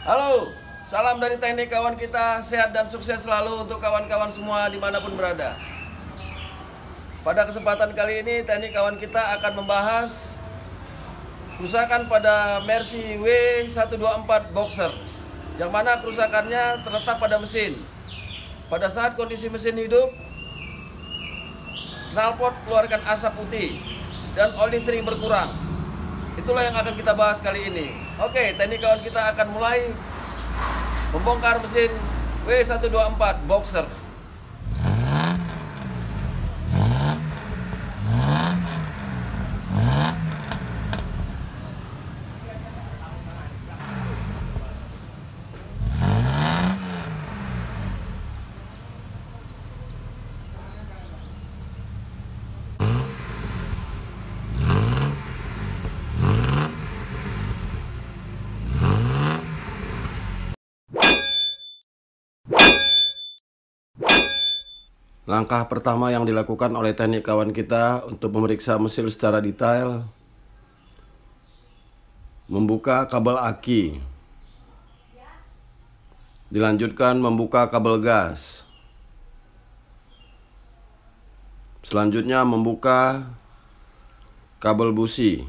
Halo, salam dari teknik kawan kita, sehat dan sukses selalu untuk kawan-kawan semua dimanapun berada. Pada kesempatan kali ini, teknik kawan kita akan membahas kerusakan pada Mercy W124 Boxer, yang mana kerusakannya terletak pada mesin. Pada saat kondisi mesin hidup, knalpot keluarkan asap putih dan oli sering berkurang. Itulah yang akan kita bahas kali ini. Oke, teknik kawan kita akan mulai membongkar mesin W124 Boxer. Langkah pertama yang dilakukan oleh teknik kawan kita untuk memeriksa mesin secara detail, membuka kabel aki. Dilanjutkan membuka kabel gas. Selanjutnya membuka kabel busi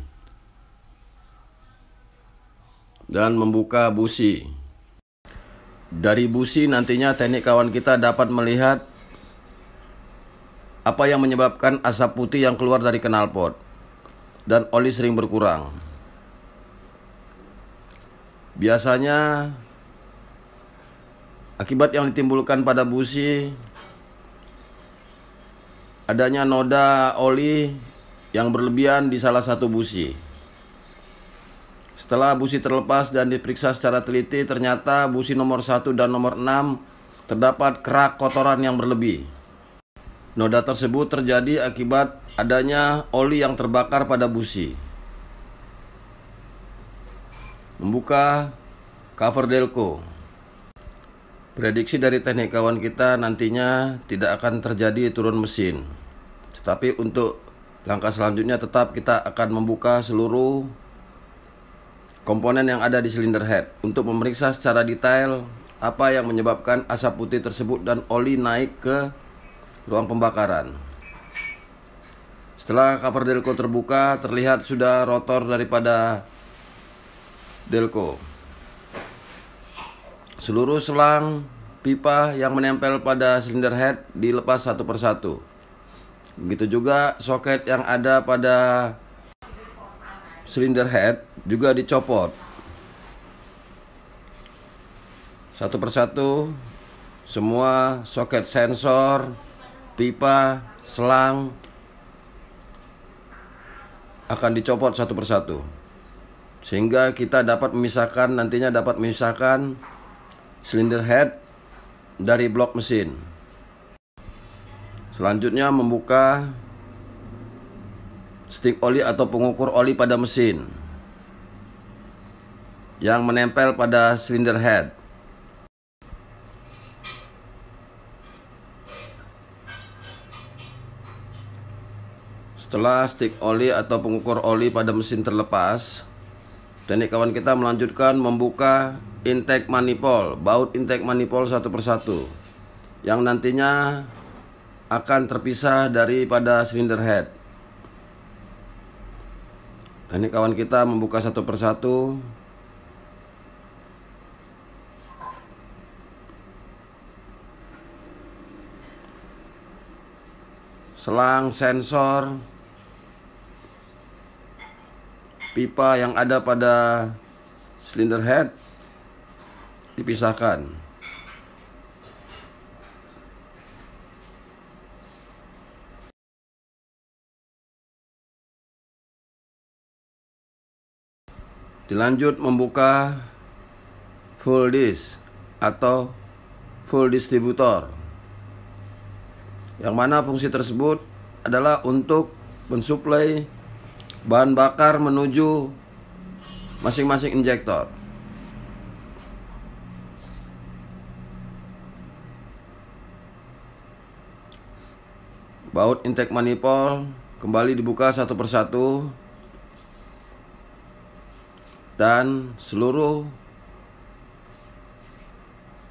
dan membuka busi. Dari busi nantinya teknik kawan kita dapat melihat apa yang menyebabkan asap putih yang keluar dari knalpot dan oli sering berkurang. Biasanya akibat yang ditimbulkan pada busi adanya noda oli yang berlebihan di salah satu busi. Setelah busi terlepas dan diperiksa secara teliti, ternyata busi nomor 1 dan nomor 6 terdapat kerak kotoran yang berlebih. Noda tersebut terjadi akibat adanya oli yang terbakar pada busi. Membuka cover delco. Prediksi dari teknik kawan kita nantinya tidak akan terjadi turun mesin. Tetapi untuk langkah selanjutnya tetap kita akan membuka seluruh komponen yang ada di silinder head untuk memeriksa secara detail apa yang menyebabkan asap putih tersebut dan oli naik ke ruang pembakaran. Setelah cover delco terbuka, terlihat sudah rotor daripada delco. Seluruh selang pipa yang menempel pada silinder head dilepas satu persatu. Begitu juga soket yang ada pada silinder head juga dicopot. Satu persatu semua soket sensor, pipa, selang akan dicopot satu persatu, sehingga kita nantinya dapat memisahkan silinder head dari blok mesin. Selanjutnya membuka stick oli atau pengukur oli pada mesin yang menempel pada silinder head. Setelah stick oli atau pengukur oli pada mesin terlepas, teknik kawan kita melanjutkan membuka intake manifold, baut intake manifold satu persatu, yang nantinya akan terpisah daripada silinder head. Teknik kawan kita membuka satu persatu. Selang sensor, pipa yang ada pada silinder head dipisahkan. Dilanjut membuka full disk atau full distributor, yang mana fungsi tersebut adalah untuk mensuplai bahan bakar menuju masing-masing injektor. Baut intake manifold kembali dibuka satu persatu dan seluruh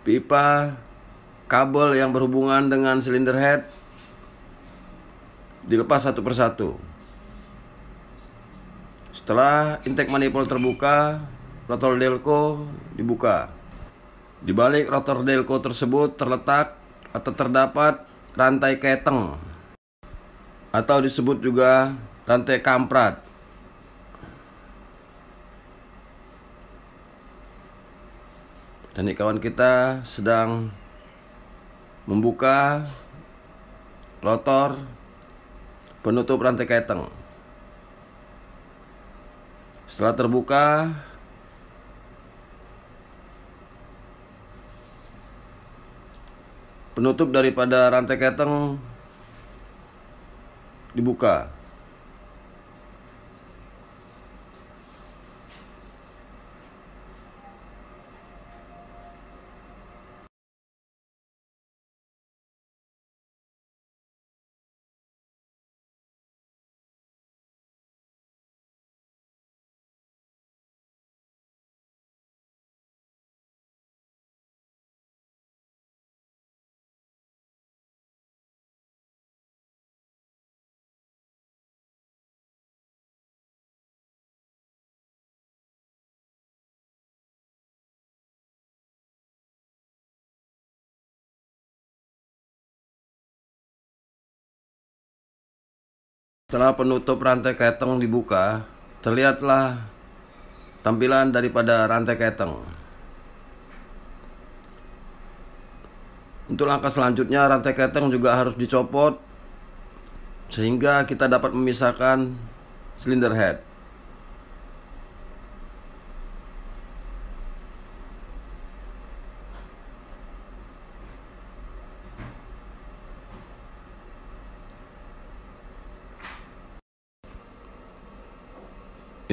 pipa kabel yang berhubungan dengan silinder head dilepas satu persatu. Setelah intake manifold terbuka, rotor delco dibuka. Di balik rotor delco tersebut terletak atau terdapat rantai keteng atau disebut juga rantai kamprat. Dan ini kawan kita sedang membuka rotor penutup rantai keteng. Setelah terbuka, penutup daripada rantai keteng dibuka. Setelah penutup rantai keteng dibuka, terlihatlah tampilan daripada rantai keteng. Untuk langkah selanjutnya, rantai keteng juga harus dicopot sehingga kita dapat memisahkan silinder head.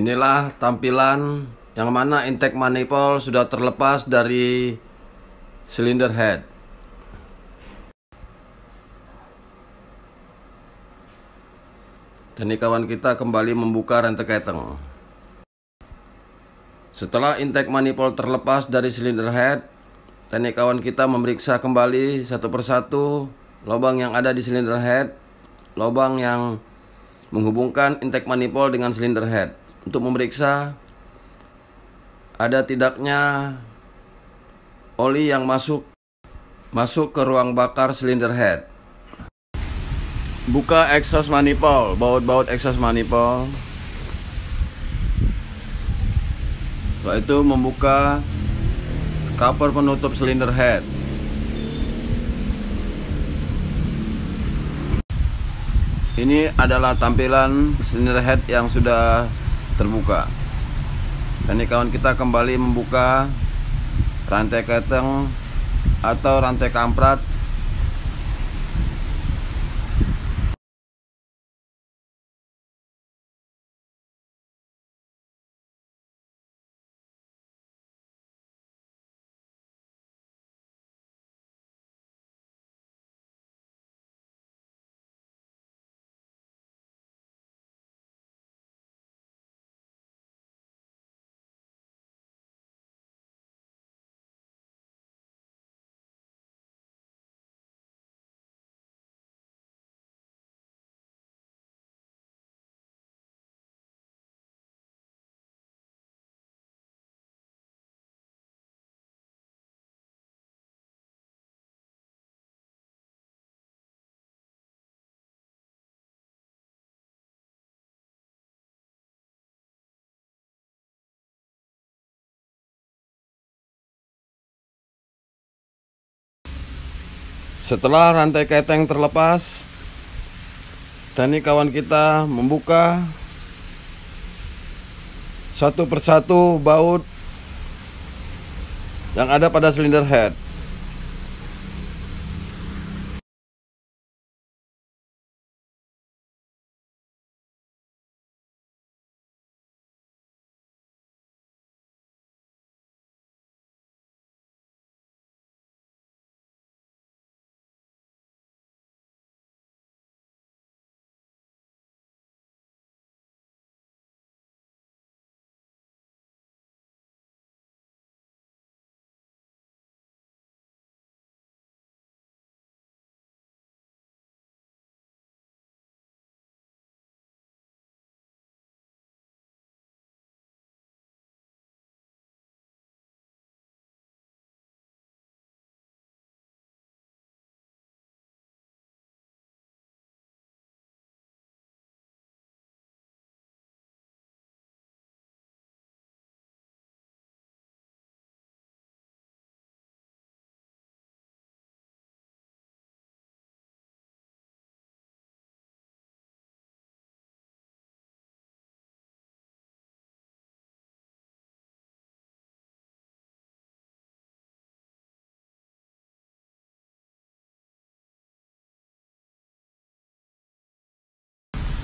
Inilah tampilan yang mana intake manifold sudah terlepas dari silinder head. Dan ini kawan kita kembali membuka rantai keteng. Setelah intake manifold terlepas dari silinder head, dan ini kawan kita memeriksa kembali satu persatu lubang yang ada di silinder head, lubang yang menghubungkan intake manifold dengan silinder head, untuk memeriksa ada tidaknya oli yang masuk ke ruang bakar silinder head. Buka exhaust manifold, baut exhaust manifold. Setelah itu membuka cover penutup silinder head. Ini adalah tampilan silinder head yang sudah terbuka. Dan ini kawan kita kembali membuka rantai keteng atau rantai kamprat. Setelah rantai keteng terlepas, dan ini kawan kita membuka satu persatu baut yang ada pada silinder head.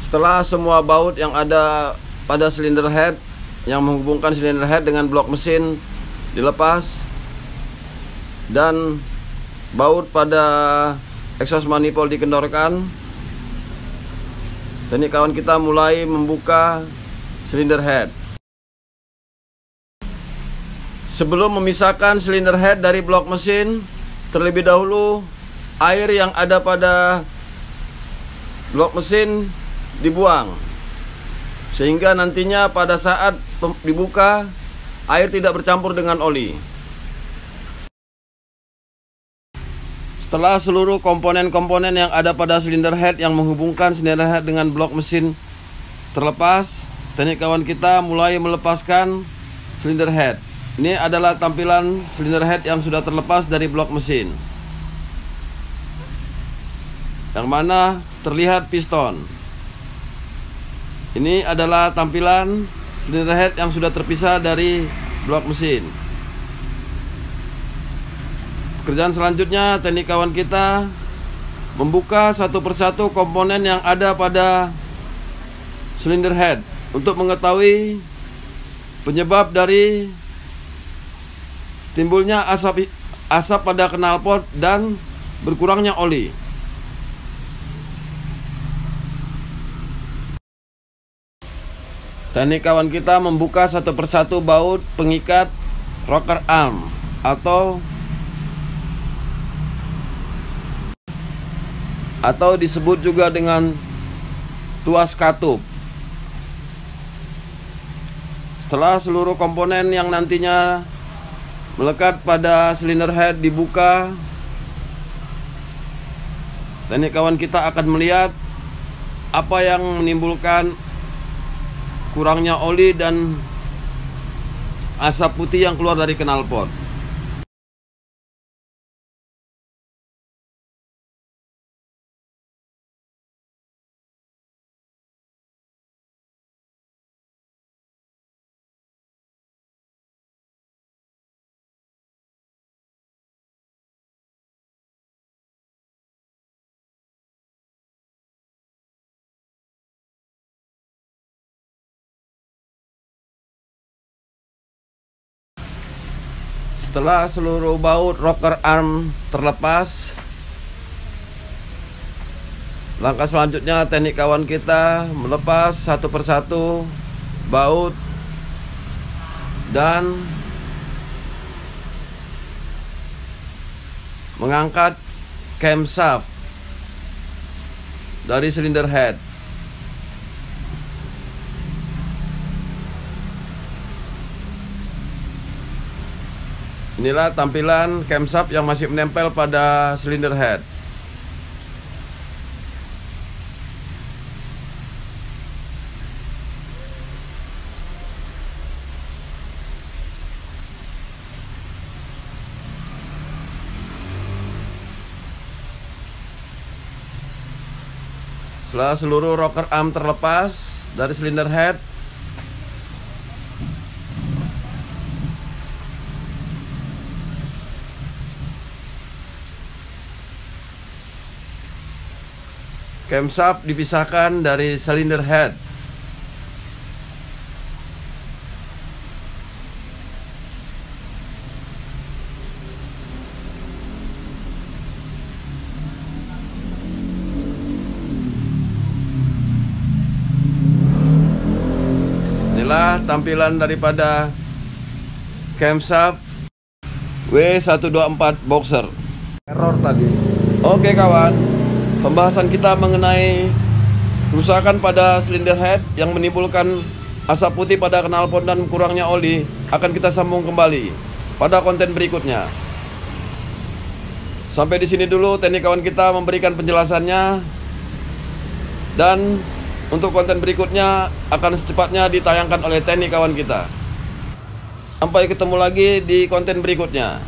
Setelah semua baut yang ada pada silinder head yang menghubungkan silinder head dengan blok mesin dilepas dan baut pada exhaust manifold dikendorkan, teknik kawan kita mulai membuka silinder head. Sebelum memisahkan silinder head dari blok mesin, terlebih dahulu air yang ada pada blok mesin dibuang, sehingga nantinya pada saat dibuka air tidak bercampur dengan oli. Setelah seluruh komponen-komponen yang ada pada silinder head yang menghubungkan silinder head dengan blok mesin terlepas, teknik kawan kita mulai melepaskan silinder head. Ini adalah tampilan silinder head yang sudah terlepas dari blok mesin, yang mana terlihat piston. Ini adalah tampilan silinder head yang sudah terpisah dari blok mesin. Pekerjaan selanjutnya, teknik kawan kita membuka satu persatu komponen yang ada pada silinder head untuk mengetahui penyebab dari timbulnya asap pada knalpot dan berkurangnya oli. Teknik kawan kita membuka satu persatu baut pengikat rocker arm atau disebut juga dengan tuas katup. Setelah seluruh komponen yang nantinya melekat pada silinder head dibuka, teknik kawan kita akan melihat apa yang menimbulkan kurangnya oli dan asap putih yang keluar dari knalpot. Setelah seluruh baut rocker arm terlepas, langkah selanjutnya teknik kawan kita melepas satu persatu baut dan mengangkat camshaft dari silinder head. Inilah tampilan camshaft yang masih menempel pada silinder head. Setelah seluruh rocker arm terlepas dari silinder head, camshaft dipisahkan dari silinder head. Inilah tampilan daripada camshaft W124 boxer. Error tadi. Oke kawan, pembahasan kita mengenai kerusakan pada silinder head yang menimbulkan asap putih pada knalpot dan kurangnya oli akan kita sambung kembali pada konten berikutnya. Sampai di sini dulu teknik kawan kita memberikan penjelasannya, dan untuk konten berikutnya akan secepatnya ditayangkan oleh teknik kawan kita. Sampai ketemu lagi di konten berikutnya.